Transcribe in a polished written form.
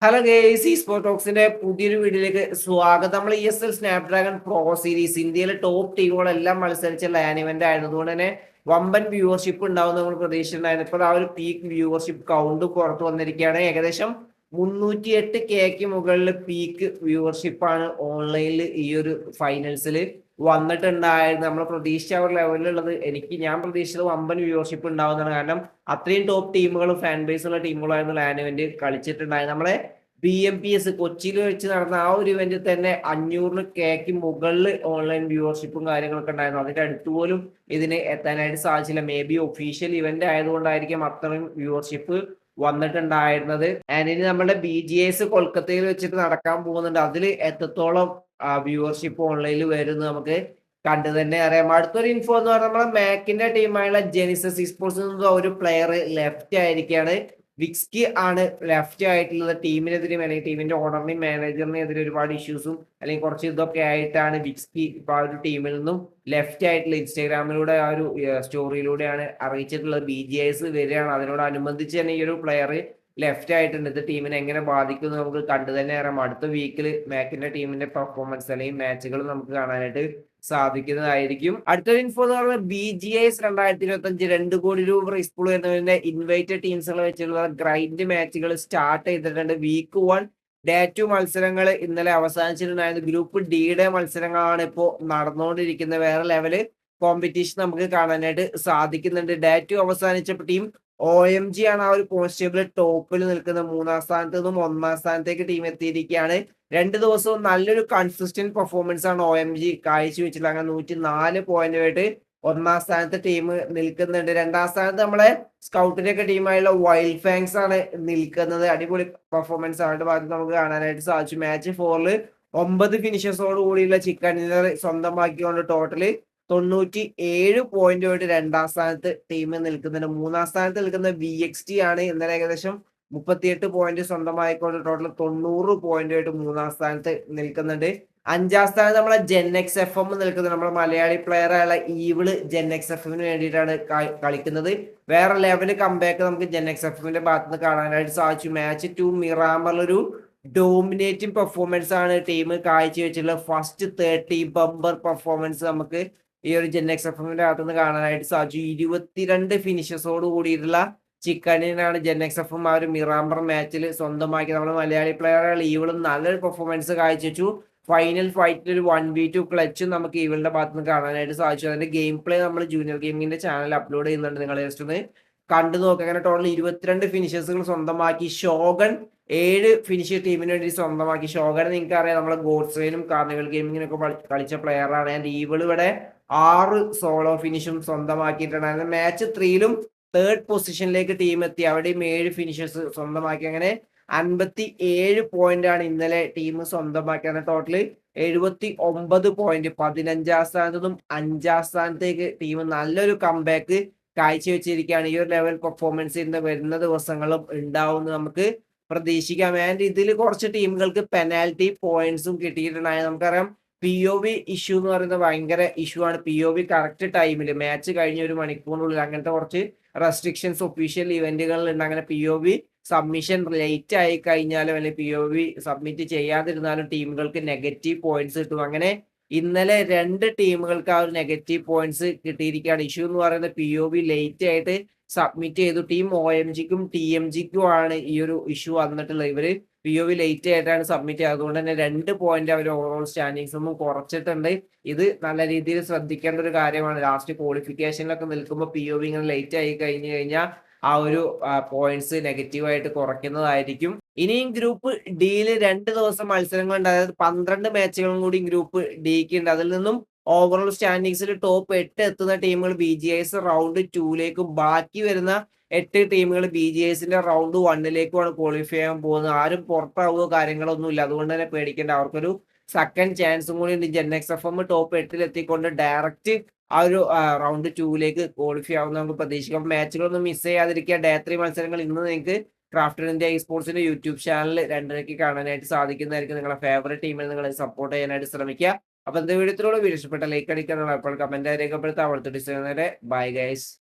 Hello guys, ഈ sport ടോക്സിന്റെ പുതിയൊരു വീഡിയോയിലേക്ക് സ്വാഗതം. നമ്മൾ ESL സ്നാപ്ഡ്രാഗൺ പ്രോ സീരീസ് ഇന്ത്യയിലെ ടോപ്പ് ടീമുകളെല്ലാം മത്സരിച്ച ലാൻ ഇവന്റ് ആയതുകൊണ്ട് തന്നെ വമ്പൻ വ്യൂവർഷിപ്പ് ഉണ്ടാവും നമ്മൾ പ്രതീക്ഷിച്ചിട്ടുണ്ടായിരുന്നു. ഇപ്പോൾ ആ ഒരു പീക്ക് വ്യൂവർഷിപ്പ് കൗണ്ട് പുറത്തു വന്നിരിക്കുകയാണ്. ഏകദേശം 308K മുകളിൽ പീക്ക് വ്യൂവർഷിപ്പ് ആണ് ഓൺലൈനിൽ ഈ ഒരു ഫൈനൽസിൽ വന്നിട്ടുണ്ടായിരുന്നു. നമ്മൾ പ്രതീക്ഷിച്ച ഒരു ലെവലിലുള്ളത് ഞാൻ പ്രതീക്ഷിച്ചത് വമ്പൻ വ്യൂവർഷിപ്പ് ഉണ്ടാവുന്നതാണ്. കാരണം അത്രയും ടോപ്പ് ടീമുകളും ഫാൻ ബേസ് ഉള്ള ടീമുകളായിരുന്നു ലാൻ ഇവന്റ് കളിച്ചിട്ടുണ്ടായത്. നമ്മളെ BMPS കൊച്ചിയിൽ വെച്ച് നടന്ന ആ ഒരു ഇവന്റിൽ തന്നെ 500K മുകളിൽ ഓൺലൈൻ വ്യൂവർഷിപ്പും കാര്യങ്ങളൊക്കെ ഉണ്ടായിരുന്നു. അതിന്റെ അടുത്ത് പോലും ഇതിന് എത്താനായിട്ട് സാധിച്ചില്ല. മേ ബി ഒഫീഷ്യൽ ഇവന്റ് ആയതുകൊണ്ടായിരിക്കും അത്രയും വ്യൂവർഷിപ്പ് വന്നിട്ടുണ്ടായിരുന്നത്. ആൻഡ് ഇനി നമ്മുടെ BGS കൊൽക്കത്തയിൽ വെച്ചിട്ട് നടക്കാൻ പോകുന്നുണ്ട്. അതിൽ എത്രത്തോളം വ്യൂവർഷിപ്പ് ഓൺലൈനിൽ വരുന്നു നമുക്ക് കണ്ടു തന്നെ അറിയാം. അടുത്തൊരു ഇൻഫോ എന്ന് പറഞ്ഞാൽ നമ്മളെ മാക്കിന്റെ ടീമായുള്ള ജെനിസസ് ഇസ്പോർട്സ് ഒരു പ്ലെയർ ലെഫ്റ്റ് ആയിരിക്കുകയാണ്. വിക്സ്കി ആണ് ലെഫ്റ്റ് ആയിട്ടുള്ളത്. ടീമിനെതിരെയും അല്ലെങ്കിൽ ടീമിന്റെ ഓണറിനെയും മാനേജറിനെതിരെ ഒരുപാട് ഇഷ്യൂസും അല്ലെങ്കിൽ കുറച്ച് ഇതൊക്കെ ആയിട്ടാണ് വിക്സ്കി ഇപ്പൊ ആ ഒരു ടീമിൽ നിന്നും ലെഫ്റ്റ് ആയിട്ടുള്ള ഇൻസ്റ്റാഗ്രാമിലൂടെ ആ ഒരു സ്റ്റോറിയിലൂടെയാണ് അറിയിച്ചിട്ടുള്ളത്. BGS വരികയാണ്. അതിനോടനുബന്ധിച്ച് തന്നെ ഈ ഒരു പ്ലെയർ ലെഫ്റ്റ് ആയിട്ടുണ്ട്. ഇത് ടീമിനെ എങ്ങനെ ബാധിക്കും നമുക്ക് കണ്ടു തന്നെ അറിയാം. അടുത്ത വീക്കിൽ മാക്കിന്റെ ടീമിന്റെ പെർഫോമൻസ് അല്ലെങ്കിൽ മാച്ചുകൾ നമുക്ക് കാണാനായിട്ട് സാധിക്കുന്നതായിരിക്കും. അടുത്തൊരു ഇൻഫോ എന്ന് പറയുന്നത് BGS 2025 2 കോടി രൂപ പ്രൈസ് പൂൾ വരുന്നതിന്റെ ഇൻവൈറ്റഡ് ടീംസുകളെ വെച്ചുള്ള ഗ്രൈൻഡ് മാച്ചുകൾ സ്റ്റാർട്ട് ചെയ്തിട്ടുണ്ട്. വീക്ക് 1 ഡേ 2 മത്സരങ്ങൾ ഇന്നലെ അവസാനിച്ചിട്ടുണ്ടായിരുന്നു. ഗ്രൂപ്പ് ഡിയുടെ മത്സരങ്ങളാണ് ഇപ്പോൾ നടന്നുകൊണ്ടിരിക്കുന്നത്. വേറെ ലെവല് കോമ്പറ്റീഷൻ നമുക്ക് കാണാനായിട്ട് സാധിക്കുന്നുണ്ട്. ഡേ 2 അവസാനിച്ചപ്പോൾ ടീം OMG ആണ് ആ ഒരു കോൺസ്റ്റബിൾ ടോപ്പിൽ നിൽക്കുന്ന. 3-ാം സ്ഥാനത്ത് നിന്നും 1-ാം സ്ഥാനത്തേക്ക് ടീം എത്തിയിരിക്കുകയാണ്. 2 ദിവസവും നല്ലൊരു കൺസിസ്റ്റന്റ് പെർഫോമൻസ് ആണ് OMG കാഴ്ചവെച്ചിട്ടുള്ളത്. അങ്ങനെ 104 പോയിന്റുമായിട്ട് 1-ാം സ്ഥാനത്ത് ടീം നിൽക്കുന്നുണ്ട്. 2-ാം സ്ഥാനത്ത് നമ്മളെ സ്കൗട്ടിന്റെ ഒക്കെ ടീമായുള്ള വൈൽഡ് ഫാങ്സ് ആണ് നിൽക്കുന്നത്. അടിപൊളി പെർഫോമൻസ് അവരുടെ ഭാഗത്ത് നമുക്ക് കാണാനായിട്ട് സാധിച്ചു. മാച്ച് 4-ൽ 9 ഫിനിഷേഴ്സോട് കൂടിയുള്ള ചിക്കൻ ഡിന്നർ സ്വന്തമാക്കിക്കൊണ്ട് ടോട്ടല് 97 പോയിന്റുമായിട്ട് 2-ാം സ്ഥാനത്ത് ടീം നിൽക്കുന്നുണ്ട്. 3-ാം സ്ഥാനത്ത് നിൽക്കുന്ന VXT ആണ്. ഇന്നലെ ഏകദേശം 38 പോയിന്റ് സ്വന്തമായിക്കൊണ്ട് ടോട്ടൽ 90 പോയിന്റുമായിട്ട് 3-ാം സ്ഥാനത്ത് നിൽക്കുന്നുണ്ട്. 5-ാം സ്ഥാനത്ത് നമ്മളെ GenXFM നിൽക്കുന്നത്. നമ്മുടെ മലയാളി പ്ലെയർ ആയുള്ള ഈവിള് GenXFMന് വേണ്ടിയിട്ടാണ് കളിക്കുന്നത്. വേറെ ലെവല് കംബാക്ക് നമുക്ക് GenXFMന്റെ ഭാഗത്ത് നിന്ന് കാണാനായിട്ട് സാധിച്ചു. മാച്ച് 2 മിറാമറിലൊരു ഡോമിനേറ്റിംഗ് പെർഫോമൻസ് ആണ് ടീം കാഴ്ചവെച്ചിട്ടുള്ളത്. ഫസ്റ്റ് 30 ബമ്പർ പെർഫോമൻസ് നമുക്ക് ഈ ഒരു GenXFMന്റെ അകത്തുനിന്ന് കാണാനായിട്ട് സാധിച്ചു. 22 ഫിനിഷസോട് കൂടിയിട്ടുള്ള ചിക്കനാണ് GenXFM ആ ഒരു മിറാമ്പർ മാച്ചിൽ സ്വന്തമാക്കി. നമ്മുടെ മലയാളി പ്ലെയറുകൾ ഈവിളും നല്ലൊരു പെർഫോമൻസ് കാഴ്ചവെച്ചു. ഫൈനൽ ഫൈറ്റിൽ ഒരു 1v2 ക്ലച്ചും നമുക്ക് ഈവിളുടെ ഭാഗത്ത് നിന്ന് കാണാനായിട്ട് സാധിച്ചു. അതിന്റെ ഗെയിം പ്ലേ നമ്മൾ ജൂനിയർ ഗെയിമിങ്ങിന്റെ ചാനൽ അപ്ലോഡ് ചെയ്യുന്നുണ്ട്. നിങ്ങൾ ജസ്റ്റ് ഒന്ന് കണ്ടു നോക്കുക. അങ്ങനെ ടോട്ടൽ 22 ഫിനിഷേഴ്സുകൾ സ്വന്തമാക്കി. ഷോഗൺ 7 ഫിനിഷ് ടീമിന് വേണ്ടി സ്വന്തമാക്കി. ഷോഗൺ നിങ്ങൾക്ക് അറിയാം, നമ്മളെ ഗോഡ്സ്വേനും കാർണിവൽ ഗെയിമിങ്ങിനൊക്കെ കളിച്ച പ്ലെയറാണ്. ആൻഡ് ഈവിൾ ഇവിടെ 6 സോളോ ഫിനിഷും സ്വന്തമാക്കിയിട്ടുണ്ടായിരുന്നു. മാച്ച് 3ലും 3rd പൊസിഷനിലേക്ക് ടീം എത്തി. അവിടെയും 7 ഫിനിഷേഴ്സ് സ്വന്തമാക്കി. അങ്ങനെ 57 പോയിന്റ് ആണ് ഇന്നലെ ടീം സ്വന്തമാക്കിയത്. Total 79 point. 15-ാം സ്ഥാനത്ത് നിന്നും 5-ാം സ്ഥാനത്തേക്ക് ടീം നല്ലൊരു കംബാക്ക് കാഴ്ചവെച്ചിരിക്കുകയാണ്. ഈ ഒരു ലെവൽ പെർഫോമൻസ് ഇന്ന് വരുന്ന ദിവസങ്ങളും ഉണ്ടാവും നമുക്ക് പ്രതീക്ഷിക്കാം. ആൻഡ് ഇതിൽ കുറച്ച് ടീമുകൾക്ക് പെനാൽറ്റി പോയിന്റ്സും കിട്ടിയിട്ടുണ്ടായിരുന്നു. നമുക്കറിയാം POV ഇഷ്യൂ എന്ന് പറയുന്നത് ഭയങ്കര ഇഷ്യൂ ആണ്. POV കറക്റ്റ് ടൈമിൽ മാച്ച് കഴിഞ്ഞ ഒരു മണിക്കൂറിനുള്ളിൽ അങ്ങനത്തെ കുറച്ച് റെസ്ട്രിക്ഷൻസ് ഒഫീഷ്യൽ ഇവന്റുകളിൽ ഉണ്ട്. അങ്ങനെ POV സബ്മിഷൻ ലേറ്റ് ആയി കഴിഞ്ഞാലും അല്ലെങ്കിൽ POV സബ്മിറ്റ് ചെയ്യാതിരുന്നാലും ടീമുകൾക്ക് നെഗറ്റീവ് പോയിന്റ്സ് കിട്ടും. അങ്ങനെ ഇന്നലെ 2 ടീമുകൾക്ക് ആ ഒരു നെഗറ്റീവ് പോയിന്റ്സ് കിട്ടിയിരിക്കുകയാണ്. ഇഷ്യൂ എന്ന് പറയുന്നത് POV ലേറ്റ് ആയിട്ട് സബ്മിറ്റ് ചെയ്തു. ടീം OMGക്കും TMGക്കും ആണ് ഈ ഒരു ഇഷ്യൂ വന്നിട്ടുള്ളത്. ഇവര് POV ലേറ്റ് ആയിട്ടാണ് സബ്മിറ്റ് ചെയ്തത്. അതുകൊണ്ട് തന്നെ 2 പോയിന്റ് അവർ ഓവറോൾ സ്റ്റാൻഡിങ്സ് ഒന്നും കുറച്ചിട്ടുണ്ട്. ഇത് നല്ല രീതിയിൽ ശ്രദ്ധിക്കേണ്ട ഒരു കാര്യമാണ്. ലാസ്റ്റ് ക്വാളിഫിക്കേഷനിലൊക്കെ നിൽക്കുമ്പോൾ POV ഇങ്ങനെ ലേറ്റ് ആയി കഴിഞ്ഞു കഴിഞ്ഞാൽ ആ ഒരു പോയിന്റ്സ് നെഗറ്റീവായിട്ട് കുറയ്ക്കുന്നതായിരിക്കും. ഇനിയും ഗ്രൂപ്പ് ഡിയിൽ 2 ദിവസം മത്സരങ്ങളുണ്ട്. അതായത് 12 മാച്ചുകളും കൂടി ഗ്രൂപ്പ് ഡിക്ക് ഉണ്ട്. അതിൽ നിന്നും ഓവറോൾ സ്റ്റാൻഡിങ്സിൽ ടോപ്പ് 8 എത്തുന്ന ടീമുകൾ BGS റൗണ്ട് 2ലേക്കും ബാക്കി വരുന്ന 8 ടീമുകൾ BGSന്റെ റൗണ്ട് 1ലേക്കുമാണ് ക്വാളിഫൈ ചെയ്യാൻ പോകുന്നത്. ആരും പുറത്താവുകയോ കാര്യങ്ങളൊന്നും ഇല്ല. അതുകൊണ്ട് തന്നെ പേടിക്കേണ്ട. അവർക്കൊരു സെക്കൻഡ് ചാൻസും കൂടി ഉണ്ട്. GenXFM ടോപ്പ് 8ൽ എത്തിക്കൊണ്ട് ഡയറക്റ്റ് ആ ഒരു റൗണ്ട് 2ലേക്ക് ക്വാളിഫൈ ആവുന്ന നമുക്ക് പ്രതീക്ഷിക്കാം. മാച്ചുകളൊന്നും മിസ് ചെയ്യാതിരിക്കുക. ഡേ 3 മത്സരങ്ങൾ ഇന്ന് നിങ്ങൾക്ക് ക്രാഫ്റ്റഡ് ഇന്ത്യ സ്പോർട്സിന്റെ യൂട്യൂബ് ചാനൽ 2:30 കാണാനായിട്ട് സാധിക്കുന്നതായിരിക്കും. നിങ്ങളുടെ ഫേവറേറ്റ് ടീമിൽ നിങ്ങൾ സപ്പോർട്ട് ചെയ്യാനായിട്ട് ശ്രമിക്കുക. അപ്പൊ എന്താ വീഡിയോത്തിലൂടെ വീഡിയോ ഇഷ്ടപ്പെട്ട ലൈക്ക് അടിക്കാനുള്ള അപ്പോൾ കമന്റ് രേഖപ്പെടുത്താം. അവിടുത്തെ ഡിസൈൻ. Bye guys.